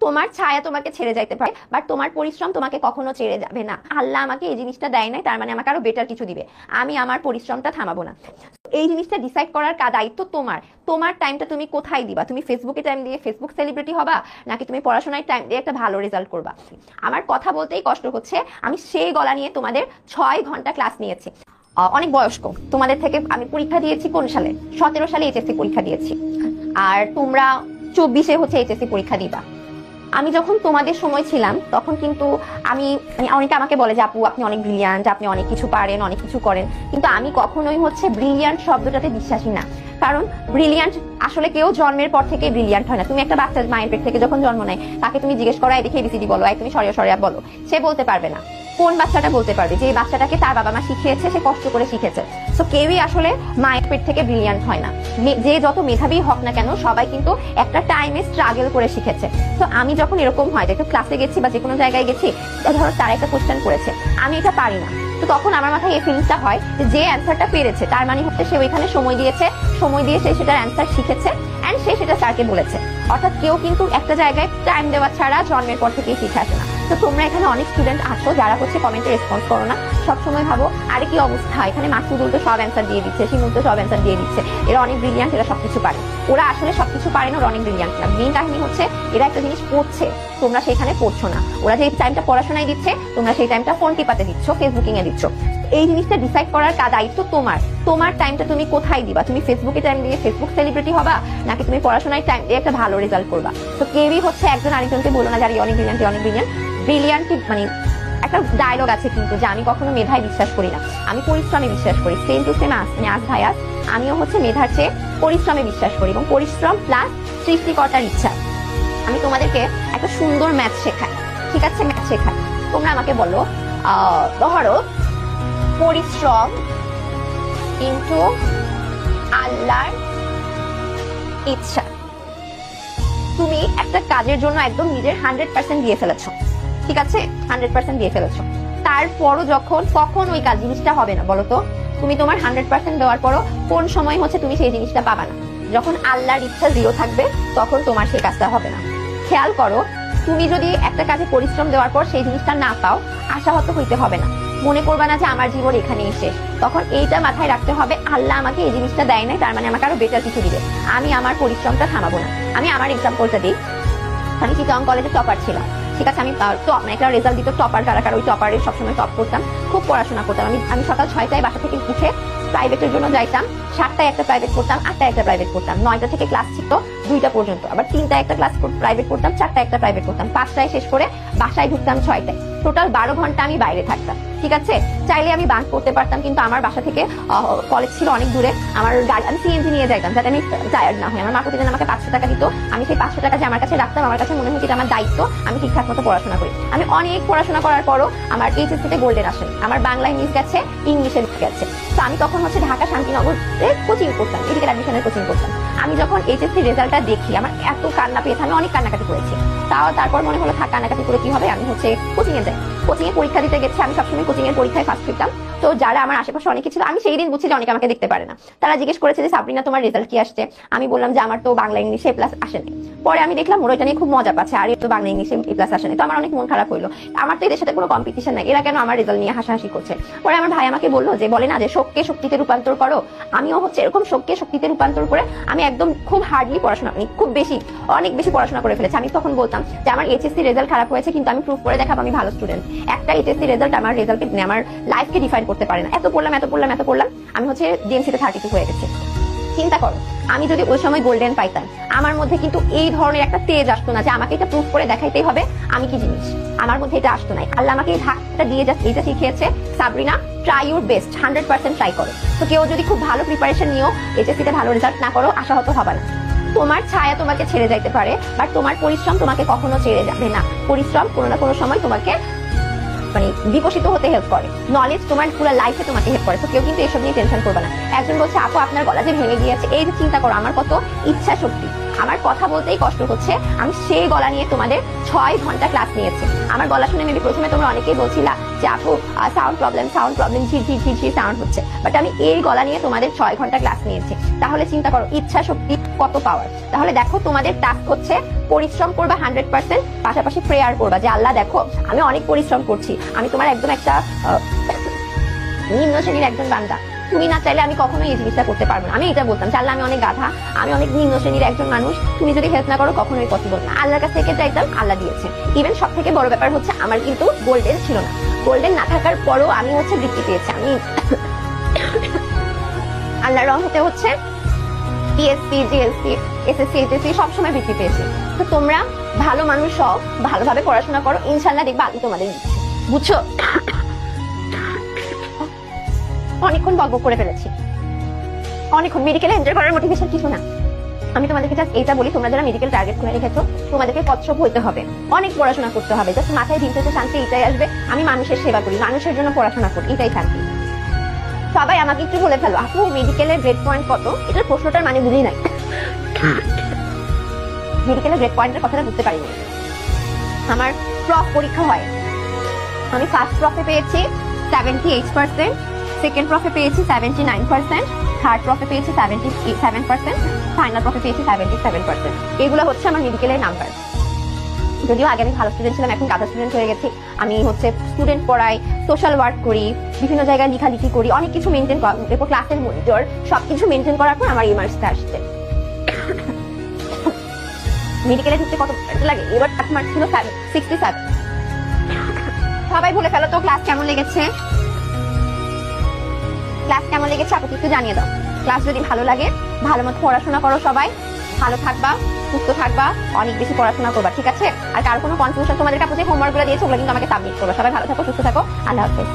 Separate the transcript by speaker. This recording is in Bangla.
Speaker 1: তোমার ছায়া তোমাকে ছেড়ে যাইতে পারে, বাট তোমার পরিশ্রম তোমাকে কখনো ছেড়ে যাবে না। আল্লাহ আমাকে এই জিনিসটা দেয় নাই, তার মানে আমাকে আরো বেটার কিছু দিবে। আমি আমার পরিশ্রমটা থামাবো না। এই জিনিসটা ডিসাইড করার দায়িত্ব তোমার। তোমার টাইমটা তুমি কোথায় দিবা? তুমি ফেসবুকে টাইম দিয়ে ফেসবুক সেলিব্রিটি হবা, নাকি তুমি পড়াশোনায় টাইম দিয়ে একটা ভালো রেজাল্ট করবা? আমার কথা বলতেই কষ্ট হচ্ছে। আমি সেই গলা নিয়ে তোমাদের 6 ঘন্টা ক্লাস নিয়েছি। অনেক বয়স্ক তোমাদের থেকে আমি পরীক্ষা দিয়েছি কোন সালে? 17 সালে এইচএসসি পরীক্ষা দিয়েছি, আর তোমরা 24-এ হচ্ছে এইচএসসি পরীক্ষা দিবা। আমি যখন তোমাদের সময় ছিলাম তখন কিন্তু অনেকে আমাকে বলে যে আপু আপনি অনেক ব্রিলিয়ান্ট, আপনি অনেক কিছু পারেন, অনেক কিছু করেন, কিন্তু আমি কখনোই হচ্ছে ব্রিলিয়ান্ট শব্দটাতে বিশ্বাসী না। কারণ ব্রিলিয়ান্ট আসলে কেউ জন্মের পর থেকে ব্রিলিয়ান্ট হয় না। তুমি একটা বাচ্চা মায়ের পেট থেকে যখন জন্ম নেয়, তাকে তুমি জিজ্ঞেস করো দেখে এবিসিডি বলো, তুমি সরিয়া সরিয়া বলো, সে বলতে পারবে না। কোন বাচ্চাটা বলতে পারবে যে এই বাচ্চাটাকে তার বাবা মা শিখিয়েছে, সে কষ্ট করে শিখেছে? তো কেউই আসলে মায়ের পেট থেকে ব্রিলিয়ান্ট হয় না। যে যত মেধাবী হোক না কেন, সবাই কিন্তু একটা টাইমে স্ট্রাগল করে শিখেছে। তো আমি যখন এরকম হয়, দেখো ক্লাসে গেছি বা যে কোনো জায়গায় গেছি, ধরো তারা একটা কোশ্চেন করেছে, আমি এটা পারি না, তো তখন আমার মাথায় এই ফিলিংসটা হয় যে অ্যান্সারটা পেরেছে, তার মানে হচ্ছে সে ওইখানে সময় দিয়েছে, সময় দিয়ে সে সেটার অ্যান্সার শিখেছে এন্ড সে সেটা স্যারকে বলেছে। অর্থাৎ কেউ কিন্তু একটা জায়গায় টাইম দেওয়া ছাড়া জন্মের পর থেকেই শিখে আসে না। তো তোমরা এখানে অনেক স্টুডেন্ট আছো যারা হচ্ছে কমেন্টে রেসপন্স করো না, সবসময় ভাবো আরে কি অবস্থা, এখানে মাসুদুল তো সব অ্যান্সার দিয়ে দিচ্ছে, শিমুল তো সব অ্যান্সার দিয়ে দিচ্ছে, এরা অনেক ব্রিলিয়ান্ট, এরা সবকিছু পারে। ওরা আসলে সবকিছু পারে না, ওরা অনেক ব্রিলিয়ান্ট না। মেইন কাহিনী হচ্ছে এরা একটা জিনিস পড়ছে, তোমরা সেখানে পড়ছো না। ওরা যে টাইমটা পড়াশোনায় দিচ্ছে, তোমরা সেই টাইমটা ফোন টিপাতে দিচ্ছ, ফেসবুকিং এ দিচ্ছ। এই জিনিসটা ডিসাইড করার দায়িত্ব তোমার। তোমার টাইমটা তুমি কোথায় দিবা? তুমি ফেসবুকে টাইম দিয়ে ফেসবুক সেলিব্রিটি হবা, নাকি তুমি পড়াশোনায় টাইম দিয়ে একটা ভালো রেজাল্ট করবা? তো কেউই হচ্ছে একজন আরেকজনকে বলো না যে অনেক ব্রিলিয়ান্ট, অনেক ব্রিলিয়ান্ট। ব্রিলিয়ান্ট মানে একটা ডায়লগ আছে কিন্তু, যে আমি কখনো মেধায় বিশ্বাস করি না, আমি পরিশ্রমে বিশ্বাস করি। সেম টু সেম আজ ভাইয়া, আমিও হচ্ছে মেধার চেয়ে পরিশ্রমে বিশ্বাস করি, এবং পরিশ্রম প্লাস সৃষ্টিকর্তার ইচ্ছা। আমি তোমাদেরকে একটা সুন্দর ম্যাথ শেখাই, ঠিক আছে? ম্যাথ শেখাই, তোমরা আমাকে বলো ধরো পরিশ্রম ইনটু আল্লাহর ইচ্ছা। তুমি একটা কাজের জন্য একদম নিজের 100% দিয়ে ফেলেছো, ঠিক আছে? 100% দিয়ে ফেলেছো, তারপরও কখন ওই কাজ জিনিসটা হবে না বলো তো? তুমি তোমার 100% দেওয়ার পরও কোন সময় হচ্ছে তুমি সেই জিনিসটা পাবা না? যখন আল্লাহর ইচ্ছা 0 থাকবে, তখন তোমার সেই কাজটা হবে না। খেয়াল করো, তুমি যদি একটা কাজে পরিশ্রম দেওয়ার পর সেই জিনিসটা না পাও, আশাহত হইতে হবে না। মনে করবা না যে আমার জীবন এখানেই শেষ। তখন এইটা মাথায় রাখতে হবে, আল্লাহ আমাকে এই জিনিসটা দেয় নাই, তার মানে আমাকে আরো বেটার কিছু দিবে। আমি আমার পরিশ্রমটা থামাবো না। আমি আমার এক্সাম্পলটা দিই। আমি চিটাগং কলেজে টপার ছিলাম, ঠিক আছে? আমি একটা রেজাল্ট দিত টপার কারা, ওই টপারে সবসময় টপ করতাম, খুব পড়াশোনা করতাম। আমি সকাল 6টায় বাসা থেকে উঠে প্রাইভেটের জন্য যাইতাম, 7টায় একটা প্রাইভেট পড়তাম, 8টায় একটা প্রাইভেট পড়তাম, 9টা থেকে ক্লাস ছিল 2টা পর্যন্ত, আবার 3টায় একটা ক্লাস প্রাইভেট পড়তাম, 4টায় একটা প্রাইভেট পড়তাম, 5টায় শেষ করে বাসায় ঢুকতাম 6টায়। টোটাল 12 ঘন্টা আমি বাইরে থাকতাম, ঠিক আছে? চাইলে আমি বাঙ্ক করতে পারতাম, কিন্তু আমার বাসা থেকে কলেজ ছিল অনেক দূরে। আমি সিএনজি নিয়ে যাইতাম যাতে আমি টায়ার্ড না হই। আমার মা প্রতিদিন আমাকে 500 টাকা দিত, আমি সেই 500 টাকা যে আমার কাছে রাখতাম, আমার কাছে মনে হতো এটা আমার দায়িত্ব, আমি ঠিকঠাক মতো পড়াশোনা করি। আমি অনেক পড়াশোনা করার পরও আমার এইচএসসি তে গোল্ডেন আসেনি, আমার বাংলায় মিস গেছে, ইংলিশে মিস গেছে। তো আমি তখন হচ্ছে ঢাকা শান্তিনগরে কোচিং করতাম, মেডিকেল অ্যাডমিশনের কোচিং করতাম। আমি যখন এইচএসসি রেজাল্টটা দেখি, আমার এত কান্না পেয়েছে, আমি অনেক কান্নাকাটি করেছি। তারপর মনে হলো থাক, কান্নাকাটি করে কি হবে, আমি হচ্ছে কোচিং এ যাই। কোচিং এ পরীক্ষা দিতে গেছি, আমি সবসময় কোচিং এর পরীক্ষায় ফার্স্ট হইতাম। তো যারা আমার আশেপাশে অনেকে ছিল, আমি সেই দিন বুঝছি যে অনেকে আমাকে দেখতে পারে না। তারা জিজ্ঞেস করেছে যে সাবরিনা তোমার রেজাল্ট কি আসছে? আমি বললাম যে আমার তো বাংলা ইংলিশে প্লাস আসেনি। পরে আমি দেখলাম ওরা এটা নিয়ে খুব মজা পাচ্ছে, আর তো বাংলা ইংলিশে প্লাস আসেনি। তো আমার অনেক মন খারাপ হইলো, আমার তো এদের সাথে কোনো কম্পিটিশন নাই, এরা কেন আমার রেজাল্ট নিয়ে হাসাহাসি করছে? পরে আমার ভাই আমাকে বললো যে বলে না যে শোককে শক্তিতে রূপান্তর করো, আমিও হচ্ছে এরকম শোককে শক্তিতে রূপান্তর করে আমি একদম খুব হার্ডলি পড়াশোনা করি, অনেক বেশি পড়াশোনা করে ফেলেছি। আমি তখন বলতাম যে আমার এইচএসসি রেজাল্ট খারাপ হয়েছে, কিন্তু আমি প্রুভ করে দেখাবো আমি ভালো স্টুডেন্ট। একটা এইচএসসি রেজাল্ট আমার লাইফকে ডিফাইন করতে পারে না। এত পড়লাম, আমি হচ্ছে ডিএমসিতে 32 হয়ে গেছি। চিন্তা করো, আমি যদি ওই সময় গোল্ডেন পাইতাম, আমার মধ্যে কিন্তু এই ধরনের একটা তেজ আসতো না যে আমাকে এটা প্রুভ করে দেখাইতেই হবে আমি কি জিনিস। আমার মধ্যে এটা আসতো না। আল্লাহ আমাকে এই ধাক্কাটা দিয়ে জাস্ট এইটা শিখিয়েছে, Sabrina try your best, 100% try করো। তো কেউ যদি খুব ভালো প্রিপারেশন নিও, এইচএসসিতে ভালো রেজাল্ট না করো, আশাহত হবে না। তোমার ছায়া তোমাকে ছেড়ে যাইতে পারে, বাট তোমার পরিশ্রম তোমাকে কখনো ছেড়ে যাবে না। পরিশ্রম কোনো না কোনো সময় তোমাকে বিকশিত হতে হেল্প করে। নলেজ তোমার পুরো লাইফে তোমাকে হেল্প করে। তো কেউ কিন্তু এসব নিয়ে টেনশন করবে না। একজন বলছে আপু আপনার গলা যে ভেঙে গিয়েছে, এই যে চিন্তা করো আমার কত ইচ্ছা শক্তি, আমার কথা বলতেই কষ্ট হচ্ছে, আমি সেই গলা নিয়ে তোমাদের 6 ঘন্টা ক্লাস নিয়েছি। আমার গলা শুনে মেবি প্রথমে তোমরা অনেকেই বলছিলা যে আপু সাউন্ড প্রবলেম ঝির সাউন্ড হচ্ছে, বাট আমি এই গলা নিয়ে তোমাদের 6 ঘন্টা ক্লাস নিয়েছি। তাহলে চিন্তা করো ইচ্ছা শক্তি কত পাওয়ার। তাহলে দেখো তোমাদের টাস্ক হচ্ছে পরিশ্রম করবা 100%, পাশাপাশি প্রেয়ার করবা যে আল্লাহ দেখো আমি অনেক পরিশ্রম করছি, আমি তোমার একদম একটা নিম্ন শ্রেণীর একজন বান্দা, তুমি না চাইলে আমি কখনোই এই জিনিসটা করতে পারবো না। আমি এটা বলতাম যে আল্লাহ আমি অনেক গাধা, আমি অনেক নিম্ন শ্রেণীর একজন মানুষ, তুমি যদি হেল্প না করো কখনোই পসিবল না। আল্লাহর কাছ থেকে চাইতাম, আল্লাহ দিয়েছে। ইভেন সব থেকে বড় ব্যাপার হচ্ছে আমার কিন্তু গোল্ডেন ছিল না, গোল্ডেন না থাকার পরও আমি হচ্ছে বৃত্তি পেয়েছি। আমি আল্লাহর রহমতে হচ্ছে পিএসসি, জিএসসি, এসএসসি, এইচএসসি সবসময় বৃত্তি পেয়েছি। তো তোমরা ভালো মানুষ হও, ভালোভাবে পড়াশোনা করো, ইনশাল্লাহ দেখবা আমি তোমাদের দিচ্ছি, বুঝছো? অনেকক্ষণ বকবক করে ফেলেছি, অনেকক্ষণ। মেডিকেলে এনজয় করার মোটিভেশন কিছু না। আমি তোমাদেরকে জাস্ট এইটা বলি, তোমরা যারা মেডিকেল টার্গেট করে রেখেছো তোমাদেরকে কচ্ছপ হইতে হবে, অনেক পড়াশোনা করতে হবে। জাস্ট মাথায় দিন থেকে শান্তি এটাই আসবে, আমি মানুষের সেবা করি, মানুষের জন্য পড়াশোনা করি, এটাই শান্তি। সবাই আমাকে একটু বলে ফেলো আপু মেডিকেলের গ্রেড পয়েন্ট কত? এটার প্রশ্নটার মানে বুঝি নাই। মেডিকেলের গ্রেড পয়েন্টের কথাটা বুঝতে পারিনি। আমার প্রফ পরীক্ষা হয়, আমি ফার্স্ট প্রফে পেয়েছি 78%, সেকেন্ড প্রফে পেয়েছি 79%, থার্ড প্রফে পেয়েছি 77%, ফাইনাল প্রফে পেয়েছি 77%। এগুলো হচ্ছে আমার মেডিকেলের নাম্বার। যদিও আগে আমি ভালো স্টুডেন্ট ছিলাম, এখন গাধা স্টুডেন্ট হয়ে গেছি। আমি হচ্ছে স্টুডেন্ট পড়াই, সোশ্যাল ওয়ার্ক করি, বিভিন্ন জায়গায় লেখালেখি করি, অনেক কিছু মেনটেন করা, এরপর ক্লাসের মনিটর, সবকিছু মেনটেন করার পর আমার এই মার্কসটা আসছে। মেডিকেলে ঢুকতে কত লাগে? এবার টাক মার্ক ছিল 67। সবাই বলে ফেলো তো ক্লাস কেমন লেগেছে? ক্লাস কেমন লেগেছে আপু একটু জানিয়ে দাও। ক্লাস যদি ভালো লাগে ভালো মতো পড়াশোনা করো, সবাই ভালো থাকবা, সুস্থ থাকবা, অনেক বেশি পড়াশোনা করবা, ঠিক আছে? আর কার কোনো কনফিউশন তোমাদের কাছে হোমওয়ার্ক গুলো দিয়েছে ওগুলো কিন্তু আমাকে সাবমিট করবা। সবাই ভালো থাকো, সুস্থ থাকো, আল্লাহ হাফেজ।